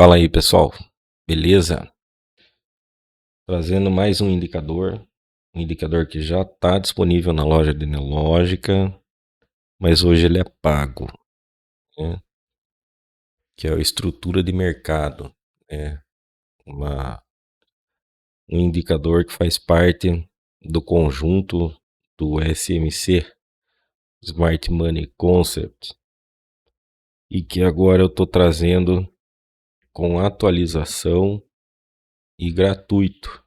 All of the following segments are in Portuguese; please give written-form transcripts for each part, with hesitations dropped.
Fala aí, pessoal. Beleza? Trazendo mais um indicador que já está disponível na loja de Neológica, mas hoje ele é pago, né? Que é a estrutura de mercado, né? Um indicador que faz parte do conjunto do SMC, Smart Money Concept, e que agora eu estou trazendo com atualização e gratuito.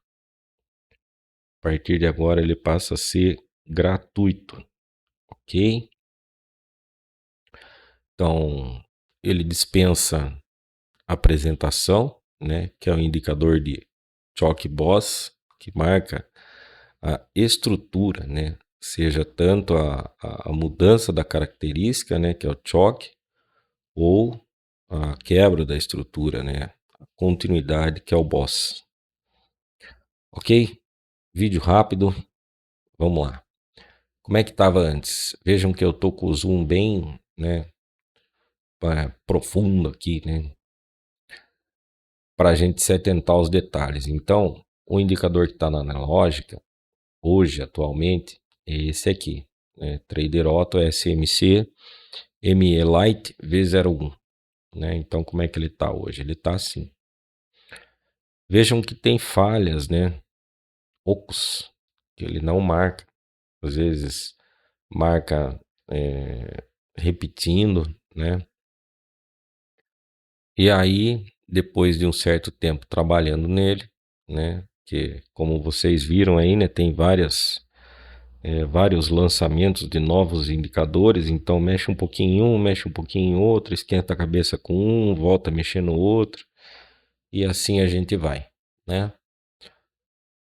A partir de agora ele passa a ser gratuito. Ok? Então, ele dispensa apresentação, né, que é o indicador de choque boss, que marca a estrutura, né, seja tanto a mudança da característica, né, que é o choque, ou a quebra da estrutura, né, a continuidade, que é o boss. Ok? Vídeo rápido, vamos lá. Como é que estava antes? Vejam que eu tô com o zoom bem, né, profundo aqui, né, para a gente se atentar aos detalhes. Então, o indicador que está na analógica, hoje, atualmente, é esse aqui, né? Trader Auto SMC ME Lite V01. Né? Então, como é que ele está hoje? Ele está assim. Vejam que tem falhas, né? Poucos, que ele não marca. Às vezes, marca repetindo, né? E aí, depois de um certo tempo trabalhando nele, né? Que, como vocês viram aí, né? Tem vários lançamentos de novos indicadores, então mexe um pouquinho em um, mexe um pouquinho em outro, esquenta a cabeça com um, volta a mexer no outro, e assim a gente vai, né?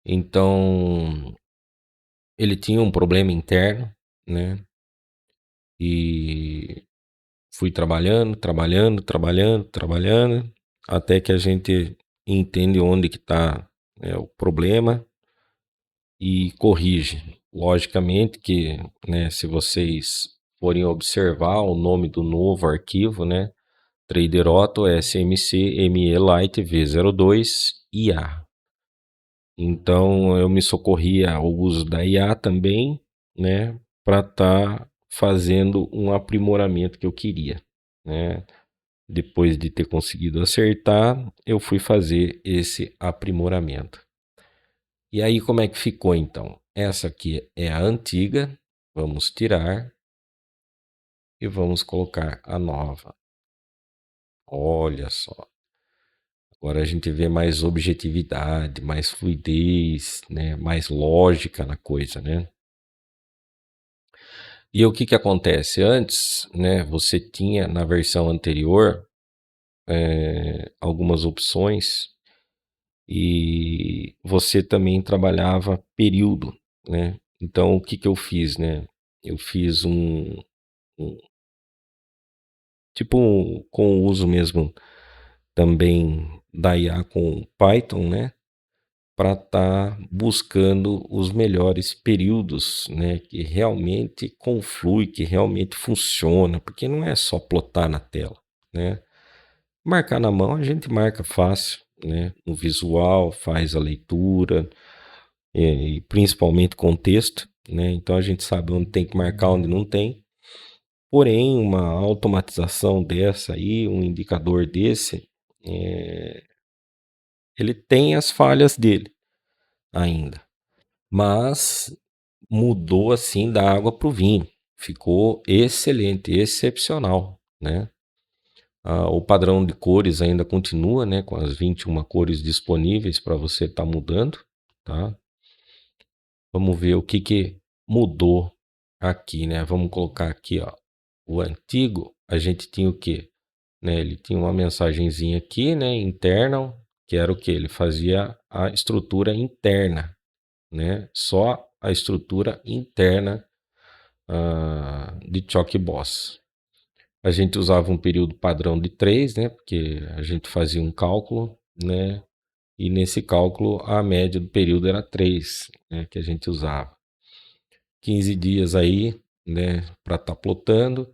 Então, ele tinha um problema interno, né? E fui trabalhando, até que a gente entende onde que está, né, o problema e corrige. Logicamente que, né, se vocês forem observar o nome do novo arquivo, né, Trader Auto SMC ME Lite V02 IA. Então eu me socorria ao uso da IA também, né, para estar fazendo um aprimoramento que eu queria, né? Depois de ter conseguido acertar, eu fui fazer esse aprimoramento. E aí, como é que ficou então? Essa aqui é a antiga, vamos tirar e vamos colocar a nova. Olha só, agora a gente vê mais objetividade, mais fluidez, né? Mais lógica na coisa, né? E o que que acontece? Antes, né, você tinha na versão anterior algumas opções e você também trabalhava período, né? Então, o que que eu fiz, né? Eu fiz um tipo com o uso mesmo também da IA com Python, né? Para estar buscando os melhores períodos, né? Que realmente conflui, que realmente funciona, porque não é só plotar na tela, né? Marcar na mão a gente marca fácil, né? No visual, faz a leitura, e principalmente com texto, né? Então a gente sabe onde tem que marcar, onde não tem. Porém, uma automatização dessa aí, um indicador desse, ele tem as falhas dele ainda, mas mudou assim da água para o vinho. Ficou excelente, excepcional, né? O padrão de cores ainda continua, né? Com as 21 cores disponíveis para você estar mudando, tá? Vamos ver o que que mudou aqui, né? Vamos colocar aqui, ó. O antigo, a gente tinha o quê? Né? Ele tinha uma mensagenzinha aqui, né? Internal, que era o que? Ele fazia a estrutura interna, né? Só a estrutura interna de choque boss. A gente usava um período padrão de 3, né? Porque a gente fazia um cálculo, né? E nesse cálculo a média do período era 3, né? Que a gente usava. 15 dias aí, né? Para estar plotando.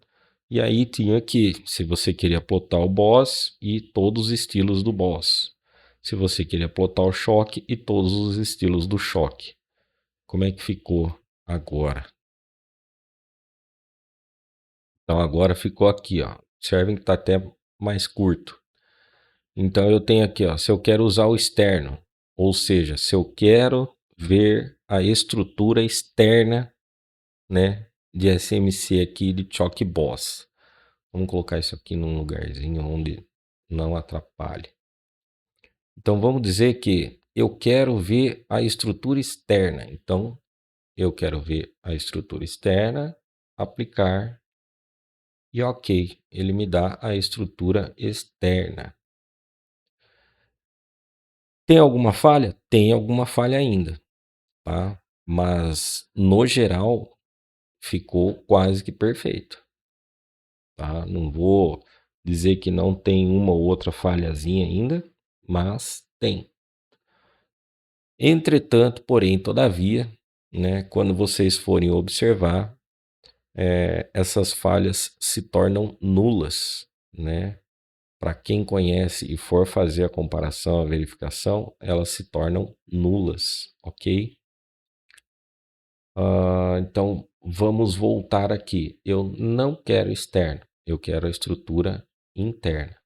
E aí tinha que, se você queria plotar o boss e todos os estilos do boss. Se você queria plotar o choque e todos os estilos do choque. Como é que ficou agora? Então agora ficou aqui, ó. Observem que está até mais curto. Então eu tenho aqui, ó, se eu quero usar o externo, ou seja, se eu quero ver a estrutura externa, né, de SMC aqui de choque boss. Vamos colocar isso aqui num lugarzinho onde não atrapalhe. Então vamos dizer que eu quero ver a estrutura externa. Então eu quero ver a estrutura externa, aplicar e ok, ele me dá a estrutura externa. Tem alguma falha? Tem alguma falha ainda, tá? Mas no geral ficou quase que perfeito, tá? Não vou dizer que não tem uma ou outra falhazinha ainda, mas tem. Entretanto, porém, todavia, né, quando vocês forem observar, essas falhas se tornam nulas, né? Para quem conhece e for fazer a comparação, a verificação, elas se tornam nulas, ok? Então, vamos voltar aqui. Eu não quero externo, eu quero a estrutura interna.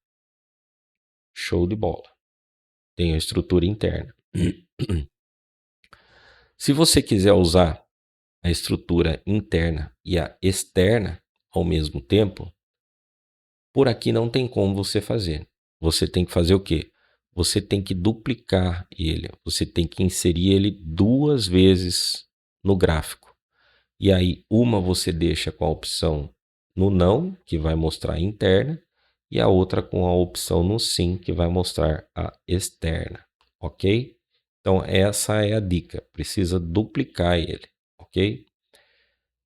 Show de bola. Tenho a estrutura interna. Se você quiser usar a estrutura interna e a externa ao mesmo tempo, por aqui não tem como você fazer. Você tem que fazer o quê? Você tem que duplicar ele. Você tem que inserir ele 2 vezes no gráfico. E aí, uma você deixa com a opção no não, que vai mostrar a interna, e a outra com a opção no sim, que vai mostrar a externa. Ok? Então, essa é a dica. Precisa duplicar ele. Ok?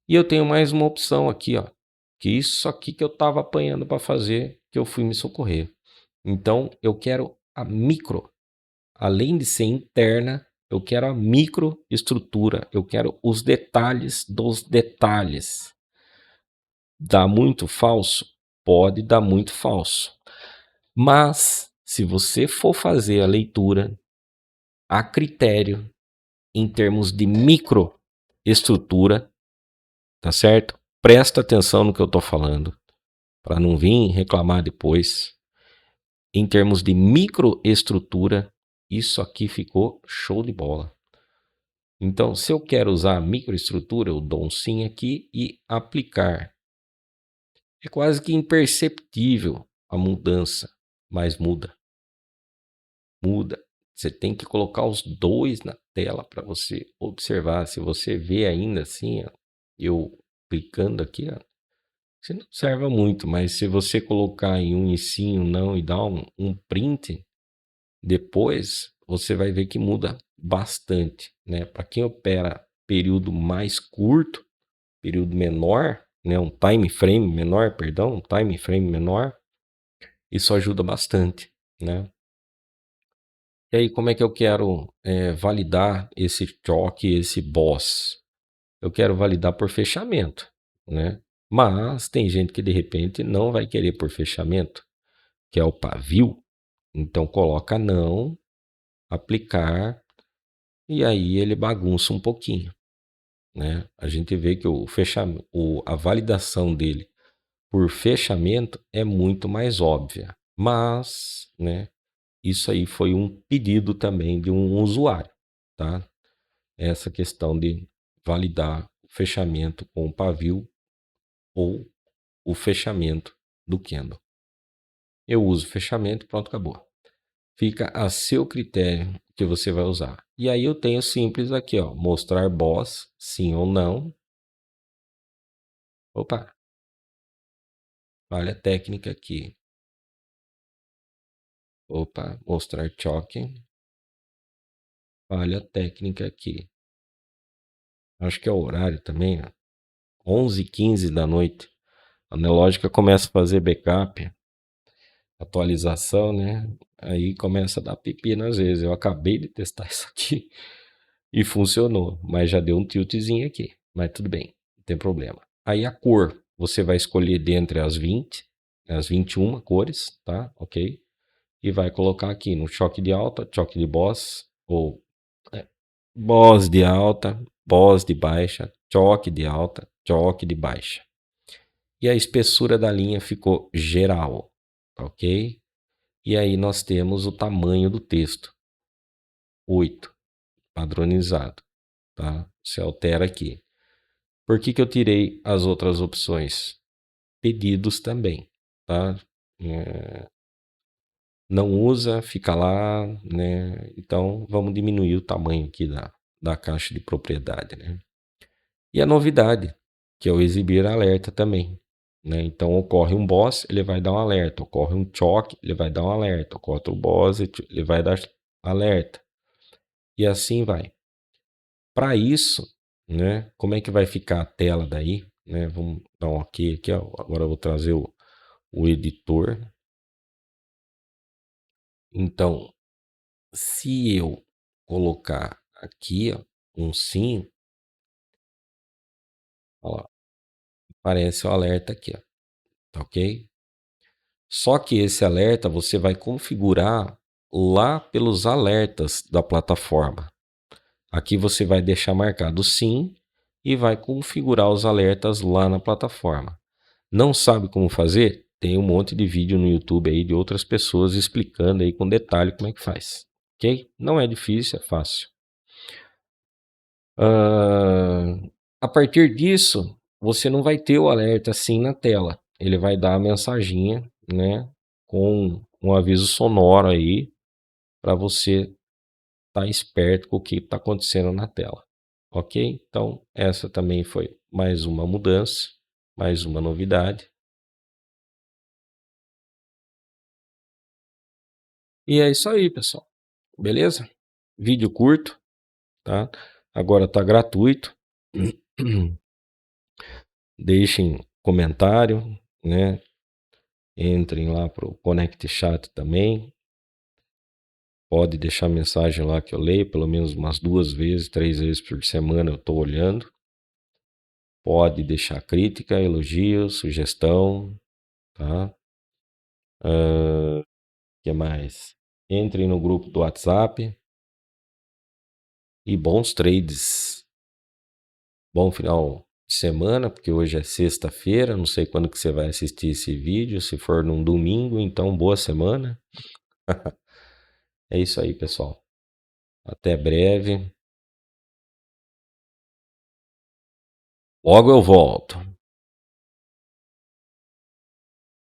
E eu tenho mais uma opção aqui, ó, que isso aqui que eu estava apanhando para fazer, que eu fui me socorrer. Então, eu quero a micro, além de ser interna, eu quero a microestrutura, eu quero os detalhes dos detalhes. Dá muito falso? Pode dar muito falso. Mas, se você for fazer a leitura a critério em termos de microestrutura, tá certo? Presta atenção no que eu estou falando, para não vir reclamar depois. Em termos de microestrutura, isso aqui ficou show de bola. Então, se eu quero usar a microestrutura, eu dou um sim aqui e aplicar. É quase que imperceptível a mudança, mas muda. Muda. Você tem que colocar os dois na tela para você observar. Se você vê ainda assim, ó, eu clicando aqui, ó, você não observa muito, mas se você colocar em um e sim, um não e dar um print, depois você vai ver que muda bastante, né? Para quem opera período mais curto, período menor, né? Um time frame menor, perdão, um time frame menor, isso ajuda bastante, né? E aí, como é que eu quero validar esse choque, esse boss? Eu quero validar por fechamento, né? Mas tem gente que de repente não vai querer por fechamento, que é o pavio. Então coloca não, aplicar, e aí ele bagunça um pouquinho, né? A gente vê que a validação dele por fechamento é muito mais óbvia. Mas, né, isso aí foi um pedido também de um usuário, tá? Essa questão de validar o fechamento com o pavio ou o fechamento do candle. Eu uso fechamento, pronto, acabou. Fica a seu critério que você vai usar. E aí eu tenho simples aqui, ó, mostrar boss, sim ou não. Opa, falha técnica aqui. Opa, mostrar choque. Falha técnica aqui. Acho que é o horário também, ó. 11h15 da noite. A Neológica começa a fazer backup, atualização, né? Aí começa a dar pepino às vezes. Eu acabei de testar isso aqui e funcionou, mas já deu um tiltzinho aqui. Mas tudo bem, não tem problema. Aí a cor. você vai escolher dentre as 20, as 21 cores, tá? Ok? E vai colocar aqui no choque de alta, choque de boss, ou boss de alta, boss de baixa, choque de alta, choque de baixa. E a espessura da linha ficou geral, ok? E aí nós temos o tamanho do texto, 8, padronizado, tá? Você altera aqui. Por que eu tirei as outras opções? Pedidos também, tá? Não usa, fica lá, né? Então vamos diminuir o tamanho aqui da caixa de propriedade, né? E a novidade, que é o exibir alerta também, né? Então ocorre um boss, ele vai dar um alerta, ocorre um choque, ele vai dar um alerta, ocorre outro boss, ele vai dar alerta. E assim vai. Para isso, né? Como é que vai ficar a tela daí, né? Vamos dar um OK aqui, ó. Agora eu vou trazer o editor. Então, se eu colocar aqui, ó, um sim, ó lá, aparece o alerta aqui, ó, tá ok? Só que esse alerta você vai configurar lá pelos alertas da plataforma. Aqui você vai deixar marcado sim e vai configurar os alertas lá na plataforma. Não sabe como fazer? Tem um monte de vídeo no YouTube aí de outras pessoas explicando aí com detalhe como é que faz, ok? Não é difícil, é fácil. A partir disso, você não vai ter o alerta assim na tela. Ele vai dar a mensaginha, né, com um aviso sonoro aí para você estar esperto com o que está acontecendo na tela, ok? Então, essa também foi mais uma mudança, mais uma novidade. E é isso aí, pessoal. Beleza? Vídeo curto, tá? Agora tá gratuito. Deixem comentário, né? Entrem lá pro Connect Chat também. Pode deixar mensagem lá que eu leio, pelo menos umas 2 vezes, 3 vezes por semana eu estou olhando. Pode deixar crítica, elogio, sugestão, tá? Que mais? Entrem no grupo do WhatsApp e bons trades. Bom final de semana, porque hoje é sexta-feira, não sei quando que você vai assistir esse vídeo, se for num domingo, então boa semana. É isso aí, pessoal. Até breve. Logo eu volto.